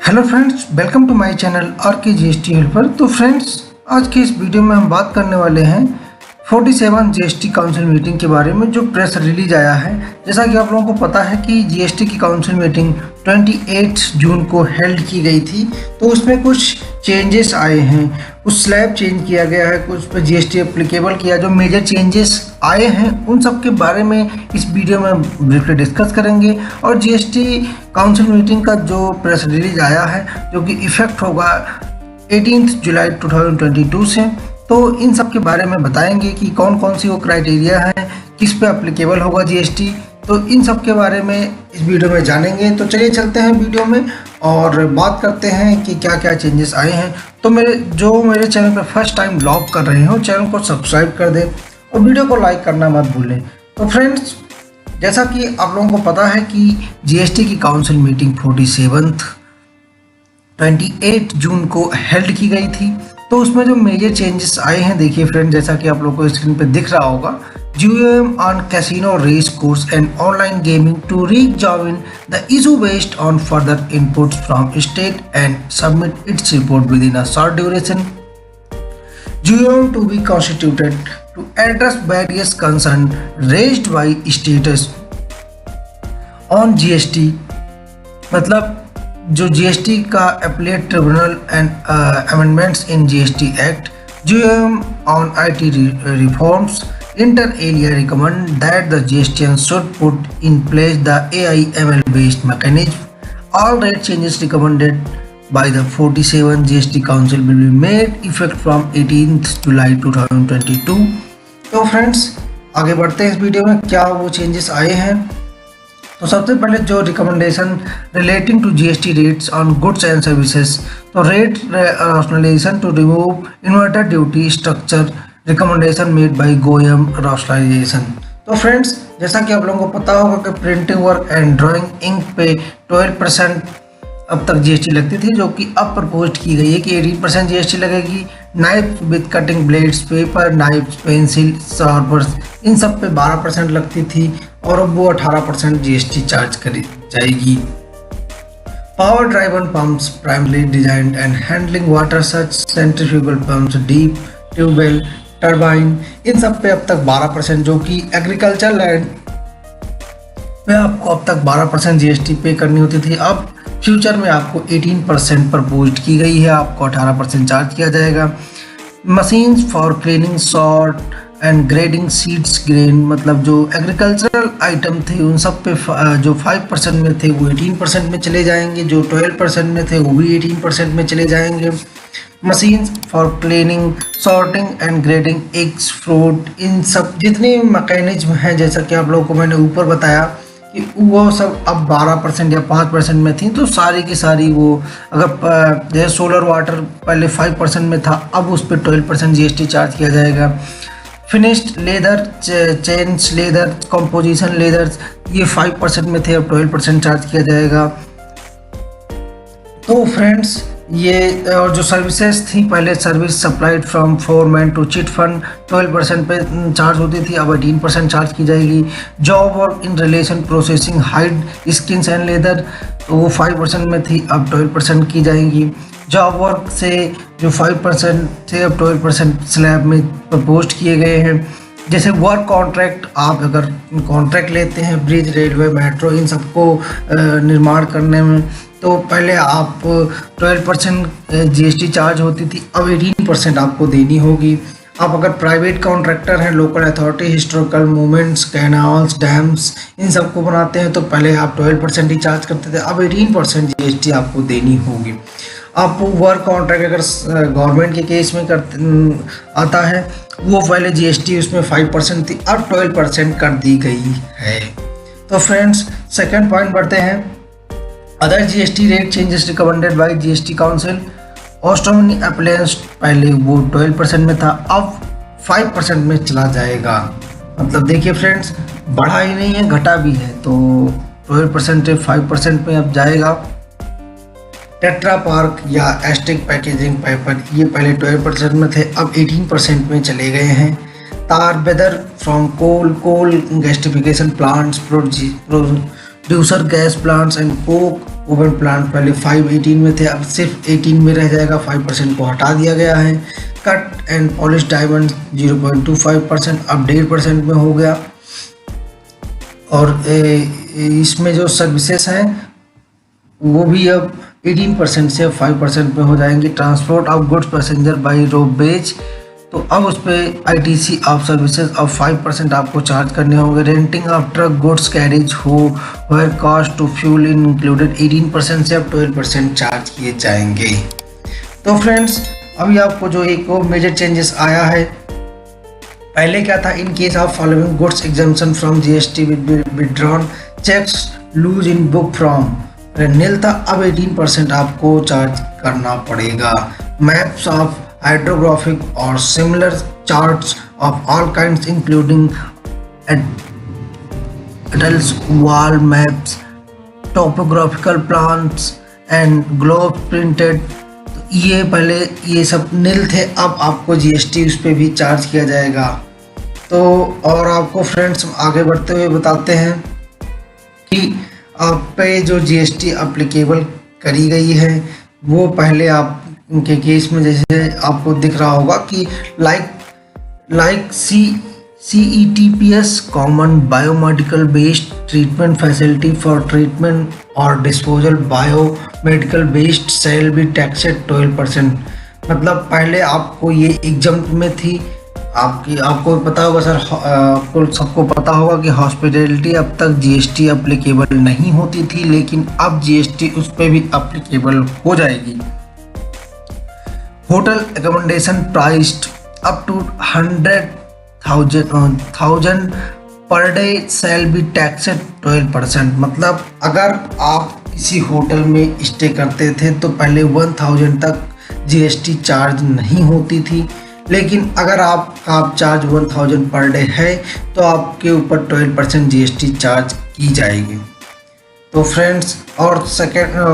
Hello friends, welcome to my channel R K GST helper. तो friends, आज के इस वीडियो में हम बात करने वाले हैं 47 जीएसटी काउंसिल मीटिंग के बारे में जो प्रेस रिलीज आया है। जैसा कि आप लोगों को पता है कि जीएसटी की काउंसिल मीटिंग 28 जून को हेल्ड की गई थी, तो उसमें कुछ चेंजेस आए हैं, कुछ स्लैब चेंज किया गया है, कुछ पे जीएसटी एप्लीकेबल किया। जो मेजर चेंजेस आए हैं उन सब के बारे में इस वीडियो में ब्रीफली डिस्कस करेंगे। और जीएसटी काउंसिल मीटिंग का जो प्रेस रिलीज आया है जो कि इफेक्ट होगा 18 जुलाई 2022 से, तो इन सब के बारे में बताएंगे कि कौन कौन सी वो क्राइटेरिया है, किस पे एप्लीकेबल होगा जीएसटी। तो इन सब के बारे में इस वीडियो में जानेंगे। तो चलिए चलते हैं वीडियो में और बात करते हैं कि क्या क्या चेंजेस आए हैं। तो मेरे चैनल पर फर्स्ट टाइम लॉग कर रहे हो, चैनल को सब्सक्राइब कर दें और वीडियो को लाइक करना मत भूलें। तो फ्रेंड्स, जैसा कि आप लोगों को पता है कि जीएसटी की काउंसिल मीटिंग 28 जून को हेल्ड की गई थी। तो उसमें जो मेजर चेंजेस आए हैं, देखिए फ्रेंड, जैसा कि आप लोगों को स्क्रीन पे दिख रहा होगा, GOM on casino race course and online gaming to re-examine the issue based on further inputs from state and submit its report within a short duration. GOM to be constituted to address various concerns raised by states on GST। मतलब जो GST का appellate tribunal and amendments in GST act, GOM on IT reforms, inter alia recommend that the GSTN should put in place the AI/ML based mechanism. All rate changes recommended by the 47 GST Council will be made effect from 18th July 2022। तो friends, आगे बढ़ते हैं इस video में, क्या वो changes आए हैं। तो सबसे पहले जो recommendation relating to GST rates on goods and services, तो rate rationalisation to remove inverted duty structure recommendation made by GOM rationalisation. तो फ्रेंड्स, जैसा कि आप लोगों को पता होगा कि printing work and drawing ink पे 12% अब तक जीएसटी लगती थी, जो कि अब प्रपोज की गई है कि 18% जीएसटी लगेगी। Knife with cutting blades, paper knife, pencil, sharpeners, इन सब पे 12% लगती थी और अब वो 18% जीएसटी चार्ज करी जाएगी। Power driven pumps primary design and handling water such centrifugal pumps, deep tubewell, turbine, इन सब पे अब तक 12%, जो कि एग्रीकल्चर लैंड पे आपको अब तक 12% जीएसटी पे करनी होती थी, अब फ्यूचर में आपको 18% प्रपोज्ड की गई है, आपको 18% चार्ज किया जाएगा। Machines for cleaning sort and grading seeds grain, मतलब जो एग्रीकल्चरल आइटम थे उन सब पे जो 5% में थे वो 18% में चले जाएंगे, जो 12% में थे वो भी 18% में चले जाएंगे। Machines for cleaning, sorting and grading eggs, fruit, इन सब जितने मैकेनिज्म हैं, जैसा कि आप लोगों को मैंने ऊपर बताया कि वो सब अब 12% या 5% में थी, तो सारी की सारी वो अगर जैसे सोलर वाटर पहले 5% में था, अब उस पर 12% जीएसटी चार्ज किया जाएगा। Finished leather, chains leather, composition leather, ये 5% में थे, अब 12% चार्ज किया जाएगा। तो फ्रेंड्स, ये और जो सर्विसेज थी, पहले service supplied from foreman to chit fund 12% पे चार्ज होती थी, अब 18% चार्ज की जाएगी। Job work in relation processing hide skins and leather, तो वो 5% में थी, अब 12% की जाएंगी। जॉब वर्क से जो 5% थे, अब 12% स्लैब में प्रपोज किए गए हैं। जैसे वर्क कॉन्ट्रैक्ट, आप अगर कॉन्ट्रैक्ट लेते हैं ब्रिज, रेलवे, मेट्रो, इन सबको निर्माण करने में, तो पहले आप 12% जीएसटी चार्ज होती थी, अब 18% आपको देनी होगी। आप अगर प्राइवेट कॉन्ट्रैक्टर हैं, local authority, historical monuments, canals, dams, इन सबको बनाते हैं, तो पहले आप 12% ही चार्ज करते थे, अब 18% जीएसटी आपको देनी होगी। आप वर्क कॉन्ट्रैक्ट अगर गवर्नमेंट के केस में आता है, वो पहले जीएसटी उसमें 5% थी, अब 12% कर दी गई है। तो फ्रेंड्स, सेकंड पॉइंट बढ़ते हैं, other GST rate changes recommended by GST council. Astronomy appliance पहले वो 12% में था, अब 5% में चला जाएगा। मतलब देखिए फ्रेंड्स, बढ़ा ही नहीं है, घटा भी है, तो 12% से 5% में अब जाएगा। टेट्रा पार्क या एस्टिक पैकेजिंग पेपर, ये पहले 12% में थे, अब 18% में चले गए हैं। Tar whether from coal gasification plants, producer gas plants and coke oven plant पहले 518 में थे, अब सिर्फ 18 में रह जाएगा, 5% को हटा दिया गया है। कट एंड पॉलिश डायमंड 0.25% अब 1.5% में हो गया। और इसमें जो सर्विसेज हैं वो भी अब 18% से 5% में हो जाएंगी। Transport of goods passenger by roadways, तो अब उस पर ITC ऑफ सर्विसेज अब 5% आपको चार्ज करने होंगे। Renting of truck goods carriage हो where cost to fuel in included 18% से अब 12% चार्ज किए जाएंगे। तो फ्रेंड्स, अभी आपको जो एक और मेजर चेंजेस आया है, पहले क्या था, in case of following goods exemption from GST withdrawn checks loose in book from nil था, अब 18% आपको चार्ज करना पड़ेगा। मैप्स ऑफ हाइड्रोग्राफिक और similar charts of all kinds including atlas wall maps topographical plans and globe printed, ये पहले ये सब नील थे, अब आपको GST उस पर भी चार्ज किया जाएगा। तो और आपको फ्रेंड्स आगे बढ़ते हुए बताते हैं कि आप पे जो GST अप्लीकेबल करी गई है वो पहले आप उनके केस में जैसे आपको दिख रहा होगा कि like CETPS common biomedical waste treatment facility for treatment और disposal biomedical waste shall be taxed 12%। मतलब पहले आपको ये एग्जम्प्ट में थी, आपको पता होगा सर, आपको सबको पता होगा कि हॉस्पिटैलिटी अब तक GST अप्लीकेबल नहीं होती थी, लेकिन अब GST उस पर भी अप्लीकेबल हो जाएगी। Hotel accommodation priced up to 100,000 per day cell be taxed 12%। मतलब अगर आप किसी होटल में स्टे करते थे तो पहले 1000 तक GST चार्ज नहीं होती थी, लेकिन अगर आप चार्ज 1000 पर डे है तो आपके ऊपर 12% GST चार्ज की जाएगी। तो फ्रेंड्स, और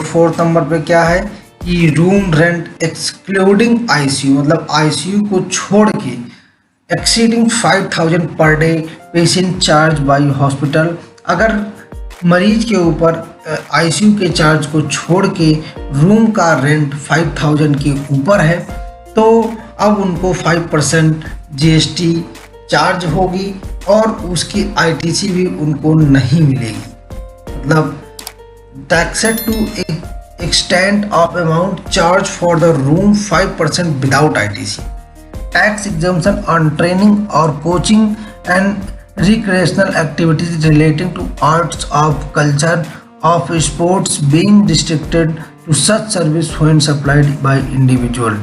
फोर्थ नंबर पे क्या है कि रूम रेंट एक्सक्लूडिंग ICU, मतलब ICU को छोड़ के exceeding 5000 per day patient charge by hospital. अगर मरीज के ऊपर ICU के चार्ज को छोड़ के रूम का रेंट 5000 के ऊपर है तो अब उनको 5% GST चार्ज होगी और उसकी ITC भी उनको नहीं मिलेगी। मतलब taxed to extent of amount charged for the room 5% without ITC. Tax exemption on training or coaching and recreational activities relating to arts of culture of sports being restricted to such service when supplied by individual.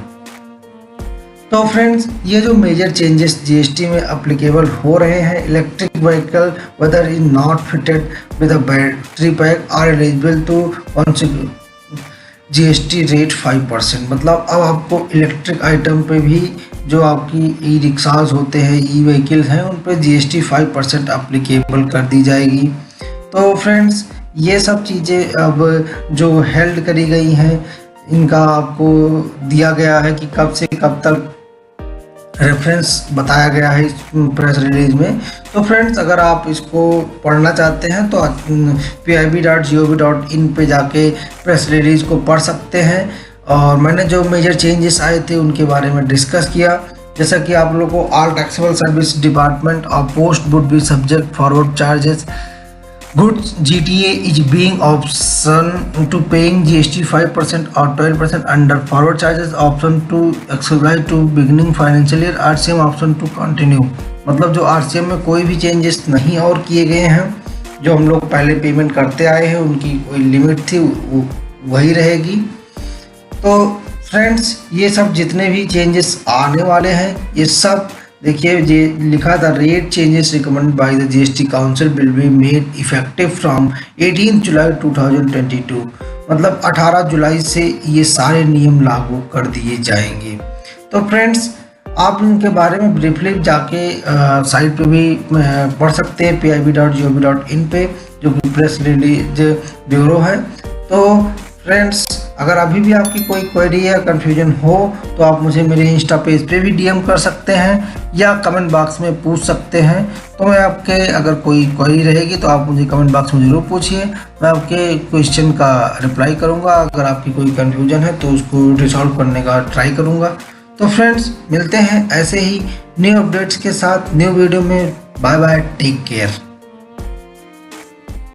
तो friends, ये जो major changes GST में applicable हो रहे हैं, electric vehicle whether is not fitted with a battery pack are eligible to GST rate 5%। मतलब अब आपको इलेक्ट्रिक आइटम पे भी जो आपकी ई रिक्शाज होते हैं, ई व्हीकल्स हैं, उन पे GST 5% अप्लीकेबल कर दी जाएगी। तो फ्रेंड्स, ये सब चीज़ें अब जो हेल्ड करी गई हैं, इनका आपको दिया गया है कि कब से कब तक रेफरेंस बताया गया है इस प्रेस रिलीज में। तो फ्रेंड्स, अगर आप इसको पढ़ना चाहते हैं तो pib.gov.in पे जाके प्रेस रिलीज को पढ़ सकते हैं। और मैंने जो मेजर चेंजेस आए थे उनके बारे में डिस्कस किया, जैसा कि आप लोगों को ऑल टैक्सेबल सर्विस डिपार्टमेंट और post would be subject forward charges Goods GTA is being option to paying GST 5% or 12% under forward charges, option to exercise to beginning financial year, RCM option to continue। मतलब जो RCM में कोई भी changes नहीं और किए गए हैं, जो हम लोग पहले पेमेंट करते आए हैं उनकी कोई लिमिट थी वही रहेगी। तो फ्रेंड्स, ये सब जितने भी चेंजेस आने वाले हैं, ये सब देखिए, ये लिखा था rate changes recommended by the GST council will be made effective from 18 जुलाई 2022। मतलब 18 जुलाई से ये सारे नियम लागू कर दिए जाएंगे। तो फ्रेंड्स, आप इनके बारे में ब्रीफली जाके साइट पे भी पढ़ सकते हैं pib.gov.in पे, जो कि प्रेस रिलीज ब्यूरो है। तो फ्रेंड्स, अगर अभी भी आपकी कोई क्वेरी या कन्फ्यूजन हो तो आप मुझे मेरे इंस्टा पेज पे भी डीएम कर सकते हैं या कमेंट बॉक्स में पूछ सकते हैं। तो मैं आपके अगर कोई क्वेरी रहेगी तो आप मुझे कमेंट बॉक्स में ज़रूर पूछिए, मैं आपके क्वेश्चन का रिप्लाई करूँगा। अगर आपकी कोई कन्फ्यूजन है तो उसको रिजॉल्व करने का ट्राई करूँगा। तो फ्रेंड्स, मिलते हैं ऐसे ही न्यू अपडेट्स के साथ न्यू वीडियो में। Bye bye, take care.